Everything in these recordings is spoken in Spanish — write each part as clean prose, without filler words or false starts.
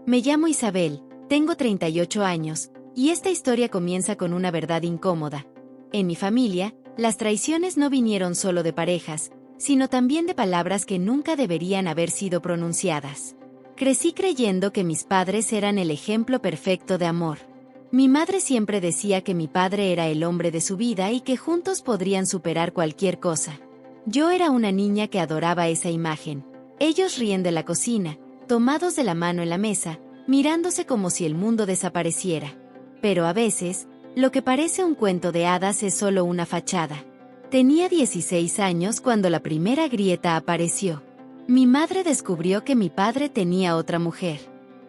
Me llamo Isabel, tengo 38 años, y esta historia comienza con una verdad incómoda. En mi familia, las traiciones no vinieron solo de parejas, sino también de palabras que nunca deberían haber sido pronunciadas. Crecí creyendo que mis padres eran el ejemplo perfecto de amor. Mi madre siempre decía que mi padre era el hombre de su vida y que juntos podrían superar cualquier cosa. Yo era una niña que adoraba esa imagen. Ellos ríen de la cocina, tomados de la mano en la mesa, mirándose como si el mundo desapareciera. Pero a veces, lo que parece un cuento de hadas es solo una fachada. Tenía 16 años cuando la primera grieta apareció. Mi madre descubrió que mi padre tenía otra mujer.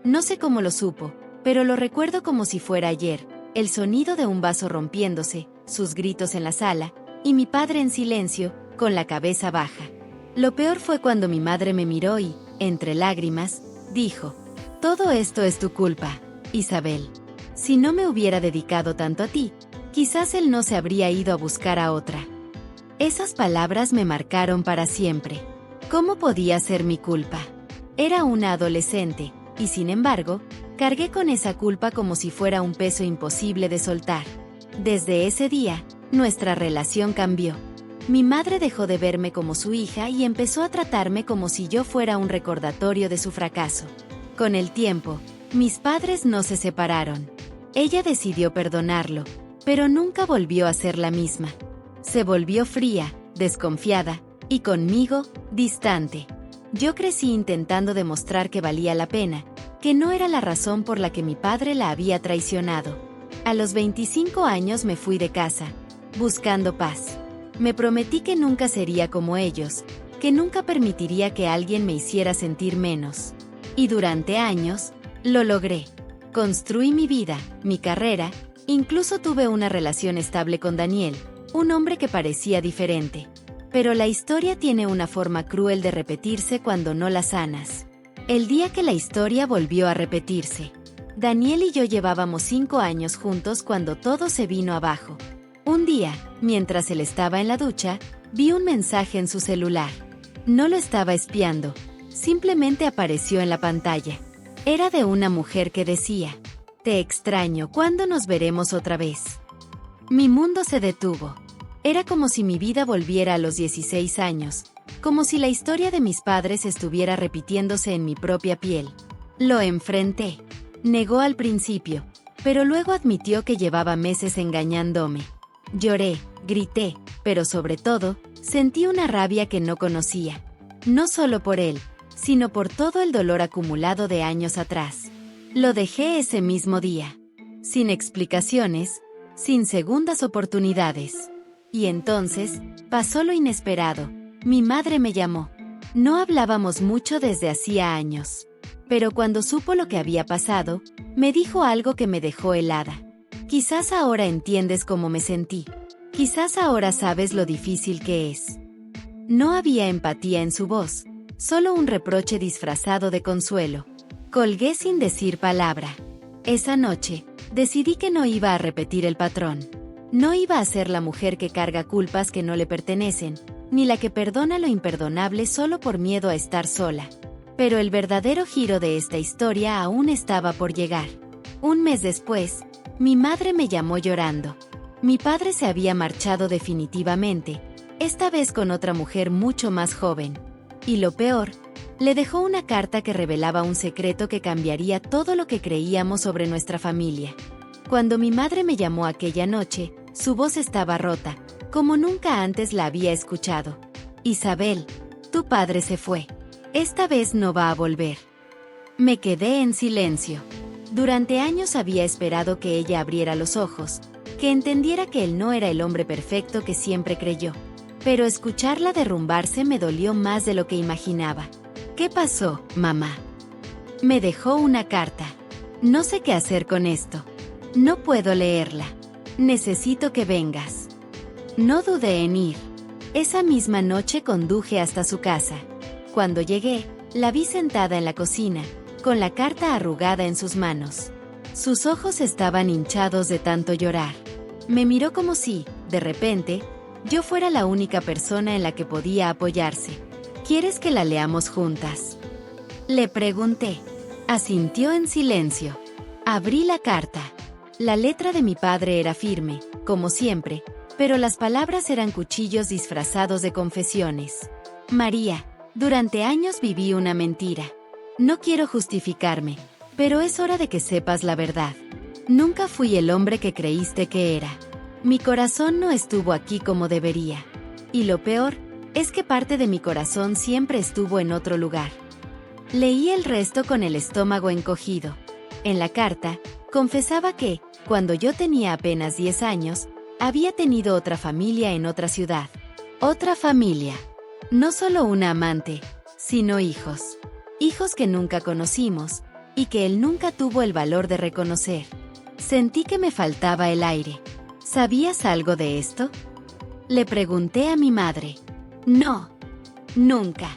No sé cómo lo supo, pero lo recuerdo como si fuera ayer, el sonido de un vaso rompiéndose, sus gritos en la sala, y mi padre en silencio, con la cabeza baja. Lo peor fue cuando mi madre me miró y, entre lágrimas, dijo: «Todo esto es tu culpa, Isabel. Si no me hubiera dedicado tanto a ti, quizás él no se habría ido a buscar a otra». Esas palabras me marcaron para siempre. ¿Cómo podía ser mi culpa? Era una adolescente, y sin embargo, cargué con esa culpa como si fuera un peso imposible de soltar. Desde ese día, nuestra relación cambió. Mi madre dejó de verme como su hija y empezó a tratarme como si yo fuera un recordatorio de su fracaso. Con el tiempo, mis padres no se separaron. Ella decidió perdonarlo, pero nunca volvió a ser la misma. Se volvió fría, desconfiada, y conmigo, distante. Yo crecí intentando demostrar que valía la pena, que no era la razón por la que mi padre la había traicionado. A los 25 años me fui de casa, buscando paz. Me prometí que nunca sería como ellos, que nunca permitiría que alguien me hiciera sentir menos. Y durante años, lo logré. Construí mi vida, mi carrera, incluso tuve una relación estable con Daniel, un hombre que parecía diferente. Pero la historia tiene una forma cruel de repetirse cuando no la sanas. El día que la historia volvió a repetirse. Daniel y yo llevábamos 5 años juntos cuando todo se vino abajo. Un día, mientras él estaba en la ducha, vi un mensaje en su celular. No lo estaba espiando, simplemente apareció en la pantalla. Era de una mujer que decía: «Te extraño, ¿cuándo nos veremos otra vez?». Mi mundo se detuvo. Era como si mi vida volviera a los 16 años, como si la historia de mis padres estuviera repitiéndose en mi propia piel. Lo enfrenté. Negó al principio, pero luego admitió que llevaba meses engañándome. Lloré, grité, pero sobre todo, sentí una rabia que no conocía. No solo por él, sino por todo el dolor acumulado de años atrás. Lo dejé ese mismo día. Sin explicaciones, sin segundas oportunidades. Y entonces, pasó lo inesperado. Mi madre me llamó. No hablábamos mucho desde hacía años. Pero cuando supo lo que había pasado, me dijo algo que me dejó helada. «Quizás ahora entiendes cómo me sentí. Quizás ahora sabes lo difícil que es». No había empatía en su voz, solo un reproche disfrazado de consuelo. Colgué sin decir palabra. Esa noche, decidí que no iba a repetir el patrón. No iba a ser la mujer que carga culpas que no le pertenecen, ni la que perdona lo imperdonable solo por miedo a estar sola. Pero el verdadero giro de esta historia aún estaba por llegar. Un mes después, mi madre me llamó llorando. Mi padre se había marchado definitivamente, esta vez con otra mujer mucho más joven. Y lo peor, le dejó una carta que revelaba un secreto que cambiaría todo lo que creíamos sobre nuestra familia. Cuando mi madre me llamó aquella noche, su voz estaba rota, como nunca antes la había escuchado. «Isabel, tu padre se fue. Esta vez no va a volver». Me quedé en silencio. Durante años había esperado que ella abriera los ojos, que entendiera que él no era el hombre perfecto que siempre creyó. Pero escucharla derrumbarse me dolió más de lo que imaginaba. «¿Qué pasó, mamá?». Me dejó una carta. «No sé qué hacer con esto. No puedo leerla. Necesito que vengas». No dudé en ir. Esa misma noche conduje hasta su casa. Cuando llegué, la vi sentada en la cocina, con la carta arrugada en sus manos. Sus ojos estaban hinchados de tanto llorar. Me miró como si, de repente, yo fuera la única persona en la que podía apoyarse. «¿Quieres que la leamos juntas?». Le pregunté. Asintió en silencio. Abrí la carta. La letra de mi padre era firme, como siempre, pero las palabras eran cuchillos disfrazados de confesiones. María, durante años viví una mentira. No quiero justificarme, pero es hora de que sepas la verdad. Nunca fui el hombre que creíste que era. Mi corazón no estuvo aquí como debería. Y lo peor, es que parte de mi corazón siempre estuvo en otro lugar. Leí el resto con el estómago encogido. En la carta, confesaba que, cuando yo tenía apenas 10 años, había tenido otra familia en otra ciudad. Otra familia. No solo una amante, sino hijos. Hijos que nunca conocimos, y que él nunca tuvo el valor de reconocer. Sentí que me faltaba el aire. ¿Sabías algo de esto? Le pregunté a mi madre. No. Nunca.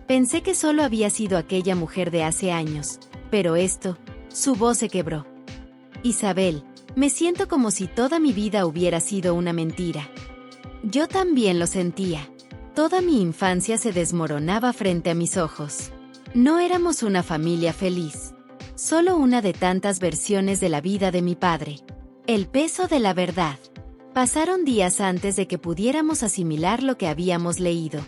Pensé que solo había sido aquella mujer de hace años, pero esto, su voz se quebró. Isabel, me siento como si toda mi vida hubiera sido una mentira. Yo también lo sentía. Toda mi infancia se desmoronaba frente a mis ojos. No éramos una familia feliz. Solo una de tantas versiones de la vida de mi padre. El peso de la verdad. Pasaron días antes de que pudiéramos asimilar lo que habíamos leído.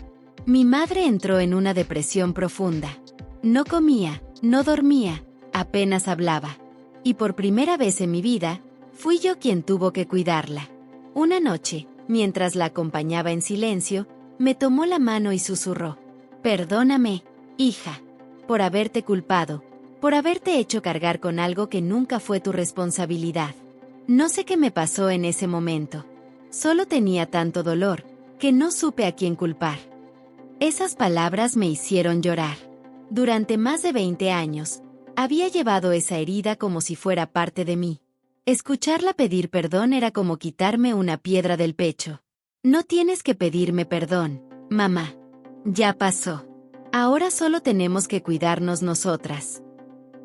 Mi madre entró en una depresión profunda. No comía, no dormía, apenas hablaba. Y por primera vez en mi vida, fui yo quien tuvo que cuidarla. Una noche, mientras la acompañaba en silencio, me tomó la mano y susurró. Perdóname, hija, por haberte culpado, por haberte hecho cargar con algo que nunca fue tu responsabilidad. No sé qué me pasó en ese momento. Solo tenía tanto dolor, que no supe a quién culpar. Esas palabras me hicieron llorar. Durante más de 20 años, había llevado esa herida como si fuera parte de mí. Escucharla pedir perdón era como quitarme una piedra del pecho. No tienes que pedirme perdón, mamá. Ya pasó. Ahora solo tenemos que cuidarnos nosotras.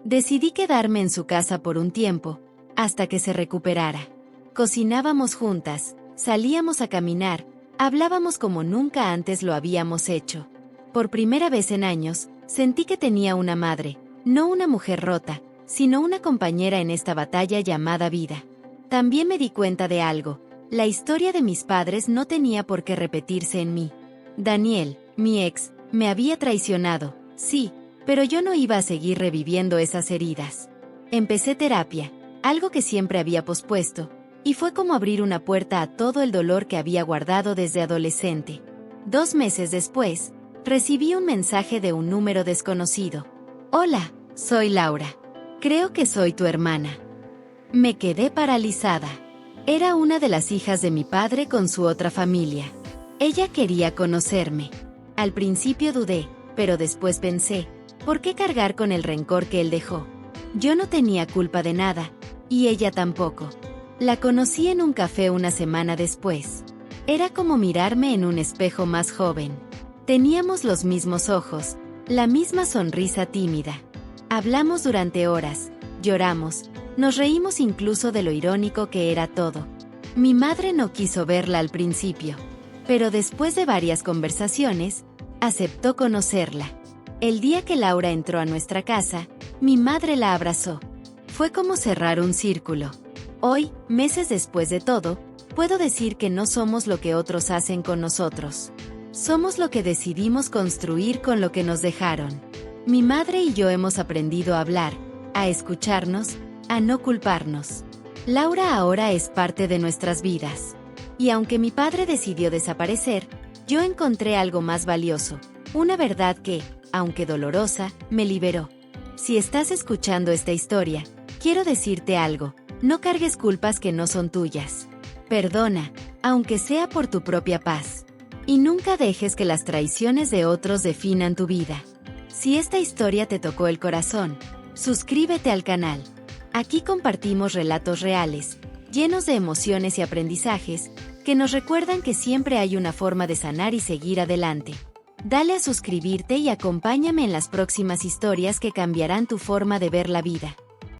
Decidí quedarme en su casa por un tiempo, hasta que se recuperara. Cocinábamos juntas, salíamos a caminar, hablábamos como nunca antes lo habíamos hecho. Por primera vez en años, sentí que tenía una madre, no una mujer rota, sino una compañera en esta batalla llamada vida. También me di cuenta de algo, la historia de mis padres no tenía por qué repetirse en mí. Daniel, mi ex, me había traicionado, sí, pero yo no iba a seguir reviviendo esas heridas. Empecé terapia, algo que siempre había pospuesto, y fue como abrir una puerta a todo el dolor que había guardado desde adolescente. 2 meses después, recibí un mensaje de un número desconocido. Hola, soy Laura. Creo que soy tu hermana. Me quedé paralizada. Era una de las hijas de mi padre con su otra familia. Ella quería conocerme. Al principio dudé, pero después pensé, ¿por qué cargar con el rencor que él dejó? Yo no tenía culpa de nada, y ella tampoco. La conocí en un café una semana después. Era como mirarme en un espejo más joven. Teníamos los mismos ojos, la misma sonrisa tímida. Hablamos durante horas, lloramos, nos reímos incluso de lo irónico que era todo. Mi madre no quiso verla al principio, pero después de varias conversaciones, aceptó conocerla. El día que Laura entró a nuestra casa, mi madre la abrazó. Fue como cerrar un círculo. Hoy, meses después de todo, puedo decir que no somos lo que otros hacen con nosotros. Somos lo que decidimos construir con lo que nos dejaron. Mi madre y yo hemos aprendido a hablar, a escucharnos, a no culparnos. Laura ahora es parte de nuestras vidas. Y aunque mi padre decidió desaparecer, yo encontré algo más valioso, una verdad que, aunque dolorosa, me liberó. Si estás escuchando esta historia, quiero decirte algo. No cargues culpas que no son tuyas. Perdona, aunque sea por tu propia paz. Y nunca dejes que las traiciones de otros definan tu vida. Si esta historia te tocó el corazón, suscríbete al canal. Aquí compartimos relatos reales, llenos de emociones y aprendizajes, que nos recuerdan que siempre hay una forma de sanar y seguir adelante. Dale a suscribirte y acompáñame en las próximas historias que cambiarán tu forma de ver la vida.